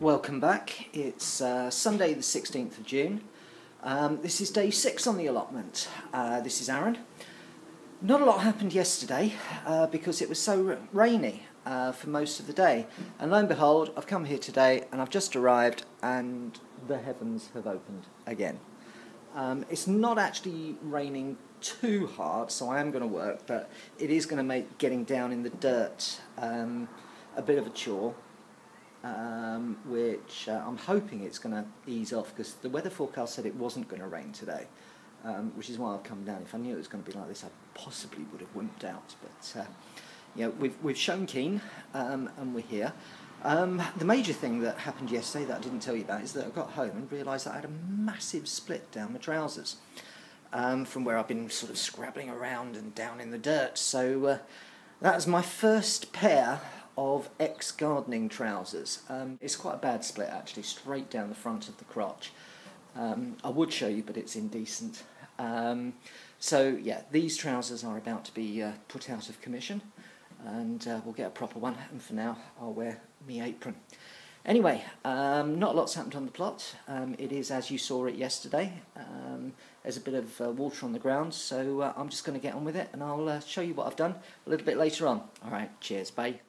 Welcome back. It's Sunday the 16th of June. This is day 6 on the allotment. This is Aaron. Not a lot happened yesterday because it was so rainy for most of the day. And lo and behold, I've come here today and I've just arrived and the heavens have opened again. It's not actually raining too hard, so I am going to work, but it is going to make getting down in the dirt a bit of a chore. Which I'm hoping it's going to ease off because the weather forecast said it wasn't going to rain today, which is why I've come down. If I knew it was going to be like this, I possibly would have wimped out. But you know, we've shown keen, and we're here. The major thing that happened yesterday that I didn't tell you about is that I got home and realised that I had a massive split down my trousers from where I've been sort of scrabbling around and down in the dirt. So that was my first pair of ex-gardening trousers. It's quite a bad split actually, straight down the front of the crotch. I would show you, but it's indecent. So yeah, these trousers are about to be put out of commission, and we'll get a proper one, and for now I'll wear my apron. Anyway, not a lot's happened on the plot. It is as you saw it yesterday. There's a bit of water on the ground, so I'm just going to get on with it, and I'll show you what I've done a little bit later on. Alright, cheers, bye.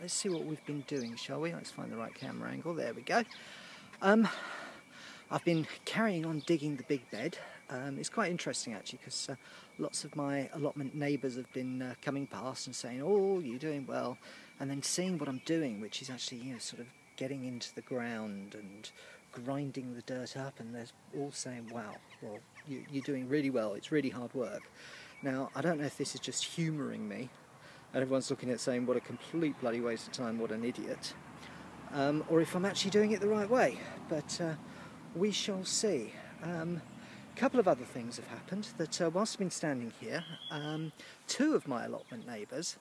Let's see what we've been doing, shall we? Let's find the right camera angle. There we go. I've been carrying on digging the big bed. It's quite interesting actually, because lots of my allotment neighbours have been coming past and saying, "Oh, you're doing well," and then seeing what I'm doing, which is actually, you know, sort of getting into the ground and grinding the dirt up, and they're all saying, "Wow, well, you're doing really well. It's really hard work." Now, I don't know if this is just humouring me, and everyone's looking at saying what a complete bloody waste of time, what an idiot, or if I'm actually doing it the right way, but we shall see. A couple of other things have happened that whilst I've been standing here, two of my allotment neighbours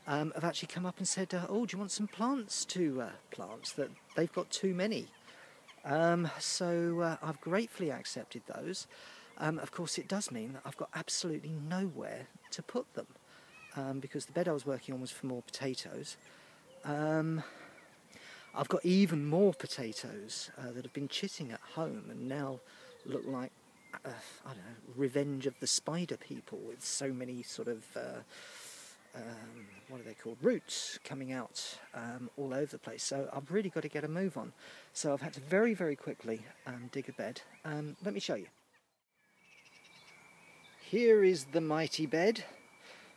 have actually come up and said, "Oh, do you want some plants to plant? That they've got too many." So I've gratefully accepted those. Of course, it does mean that I've got absolutely nowhere to put them. Because the bed I was working on was for more potatoes. I've got even more potatoes that have been chitting at home and now look like, I don't know, revenge of the spider people, with so many sort of, what are they called, roots coming out all over the place. So I've really got to get a move on. So I've had to very, very quickly dig a bed. Let me show you. Here is the mighty bed.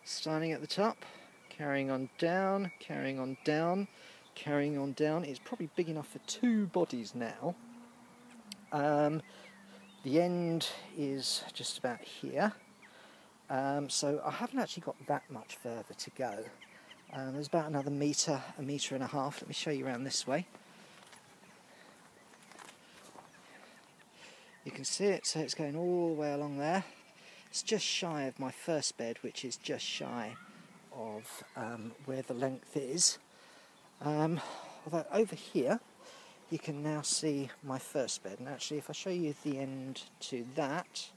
Starting at the top, carrying on down, carrying on down, carrying on down. It's probably big enough for 2 bodies now. The end is just about here. So I haven't actually got that much further to go. There's about another metre, a metre and a half. Let me show you around this way. You can see it, so it's going all the way along there. It's just shy of my first bed, which is just shy of where the length is. Although over here you can now see my first bed, and actually if I show you the end to that,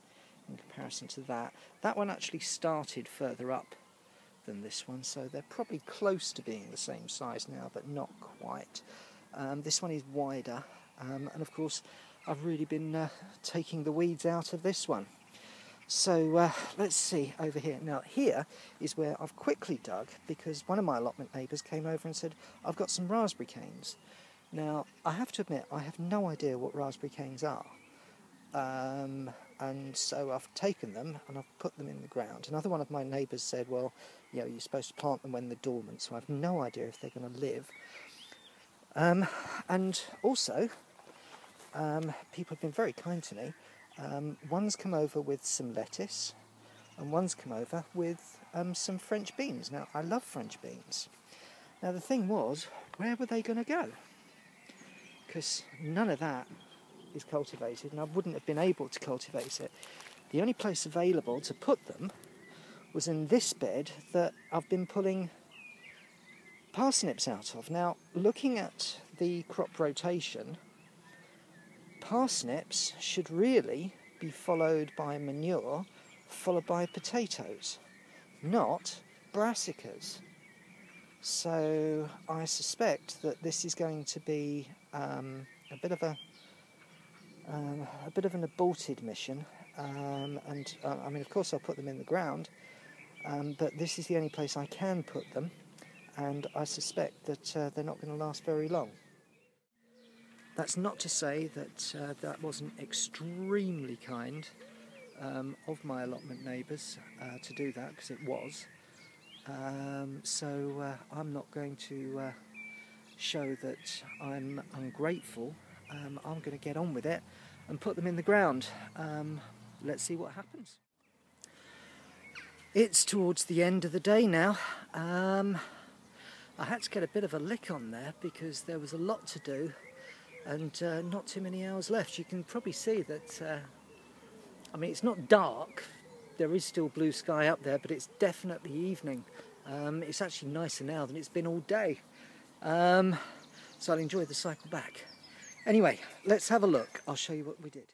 in comparison to that, that one actually started further up than this one, so they're probably close to being the same size now, but not quite. This one is wider, and of course I've really been taking the weeds out of this one. So let's see over here. Now here is where I've quickly dug, because one of my allotment neighbours came over and said, "I've got some raspberry canes." Now I have to admit I have no idea what raspberry canes are, and so I've taken them and I've put them in the ground. Another one of my neighbours said, "Well, you know, you're supposed to plant them when they're dormant," so I have no idea if they're going to live. And also people have been very kind to me. One's come over with some lettuce, and one's come over with some French beans. Now, I love French beans. Now, the thing was, where were they going to go? Because none of that is cultivated, and I wouldn't have been able to cultivate it. The only place available to put them was in this bed that I've been pulling parsnips out of. Now, looking at the crop rotation, parsnips should really be followed by manure, followed by potatoes, not brassicas. So I suspect that this is going to be a bit of an aborted mission. I mean, of course, I'll put them in the ground, but this is the only place I can put them, and I suspect that they're not going to last very long. That's not to say that that wasn't extremely kind of my allotment neighbours to do that, because it was. So I'm not going to show that I'm ungrateful. I'm going to get on with it and put them in the ground. Let's see what happens. It's towards the end of the day now. I had to get a bit of a lick on there because there was a lot to do and not too many hours left. You can probably see that, I mean, it's not dark. There is still blue sky up there, but it's definitely evening. It's actually nicer now than it's been all day. So I'll enjoy the cycle back. Anyway, let's have a look. I'll show you what we did.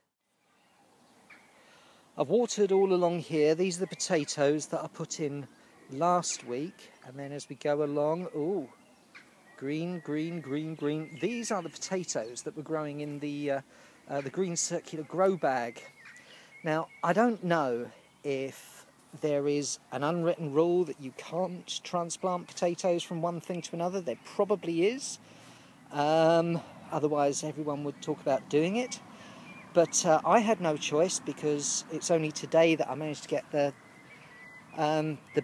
I've watered all along here. These are the potatoes that I put in last week. And then as we go along, ooh, green, green, green, green. These are the potatoes that were growing in the green circular grow bag. Now, I don't know if there is an unwritten rule that you can't transplant potatoes from one thing to another. There probably is. Otherwise, everyone would talk about doing it. But I had no choice because it's only today that I managed to get the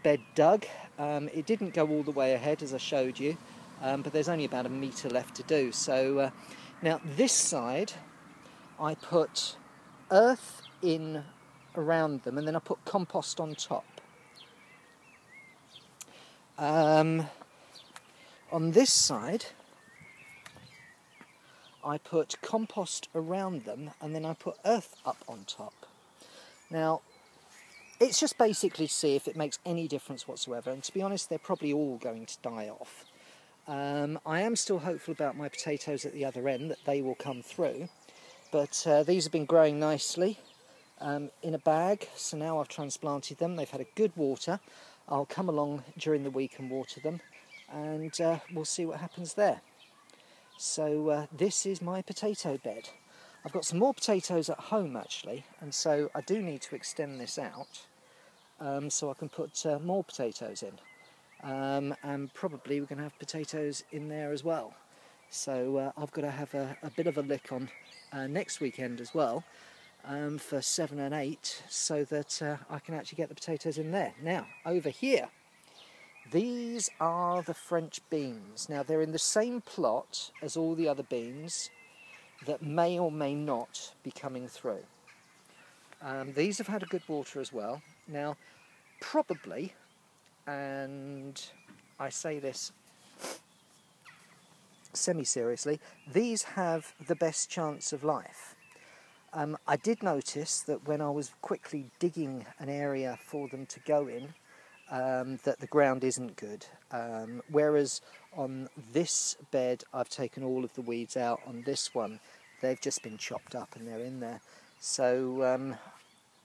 bed dug. It didn't go all the way ahead as I showed you, but there's only about 1 metre left to do. So now this side, I put earth in around them and then I put compost on top. On this side, I put compost around them and then I put earth up on top. Now, it's just basically to see if it makes any difference whatsoever, and to be honest, they're probably all going to die off. I am still hopeful about my potatoes at the other end, that they will come through, but these have been growing nicely in a bag, so now I've transplanted them. They've had a good water. I'll come along during the week and water them, and we'll see what happens there. So this is my potato bed. I've got some more potatoes at home actually, and so I do need to extend this out so I can put more potatoes in. And probably we're going to have potatoes in there as well. So I've got to have a bit of a lick on next weekend as well for 7 and 8 so that I can actually get the potatoes in there. Now, over here, these are the French beans. Now, they're in the same plot as all the other beans that may or may not be coming through. These have had a good water as well. Now, probably, and I say this semi-seriously, these have the best chance of life. I did notice that when I was quickly digging an area for them to go in, that the ground isn't good, whereas on this bed I've taken all of the weeds out. On this one they've just been chopped up and they're in there, so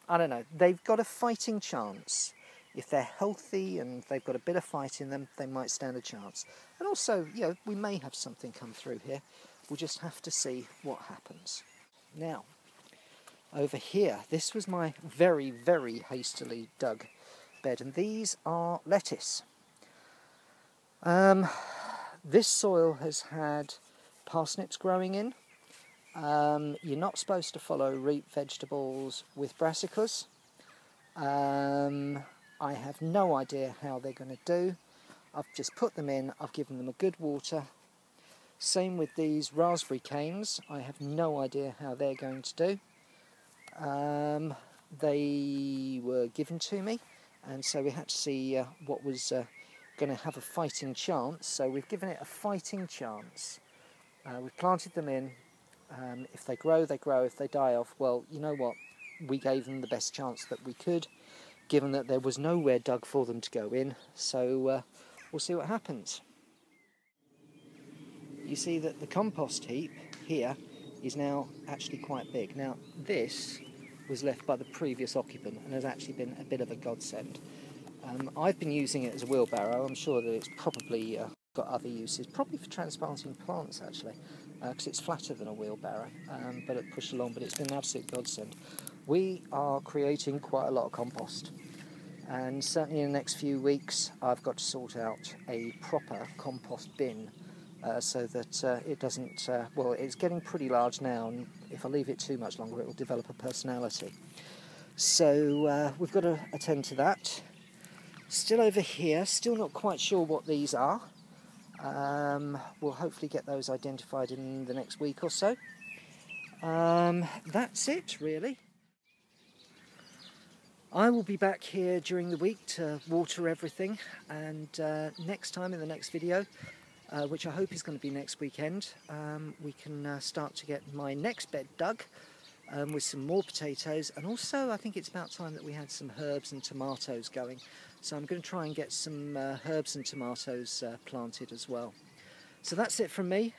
I don't know, they've got a fighting chance. If they're healthy and they've got a bit of fight in them, they might stand a chance. And also, you know, we may have something come through here. We'll just have to see what happens. Now, over here, this was my very, very hastily dug bed, and these are lettuce. This soil has had parsnips growing in. You're not supposed to follow root vegetables with brassicas. I have no idea how they're going to do. I've just put them in, I've given them a good water. Same with these raspberry canes. I have no idea how they're going to do. They were given to me, and so we had to see what was going to have a fighting chance. So we've given it a fighting chance. We've planted them in. If they grow, they grow. If they die off, well, you know what? We gave them the best chance that we could, given that there was nowhere dug for them to go in. So we'll see what happens. You see that the compost heap here is now actually quite big. Now, this was left by the previous occupant and has actually been a bit of a godsend. I've been using it as a wheelbarrow. I'm sure that it's probably got other uses, probably for transplanting plants actually, because it's flatter than a wheelbarrow, but it pushed along, but it's been an absolute godsend. We are creating quite a lot of compost, and certainly in the next few weeks I've got to sort out a proper compost bin, so that it doesn't, well, it's getting pretty large now, and if I leave it too much longer it will develop a personality. So we've got to attend to that. Still over here, still not quite sure what these are. We'll hopefully get those identified in the next week or so. That's it, really. I will be back here during the week to water everything, and next time in the next video, which I hope is going to be next weekend, we can start to get my next bed dug with some more potatoes, and also I think it's about time that we had some herbs and tomatoes going. So I'm going to try and get some herbs and tomatoes planted as well. So that's it from me.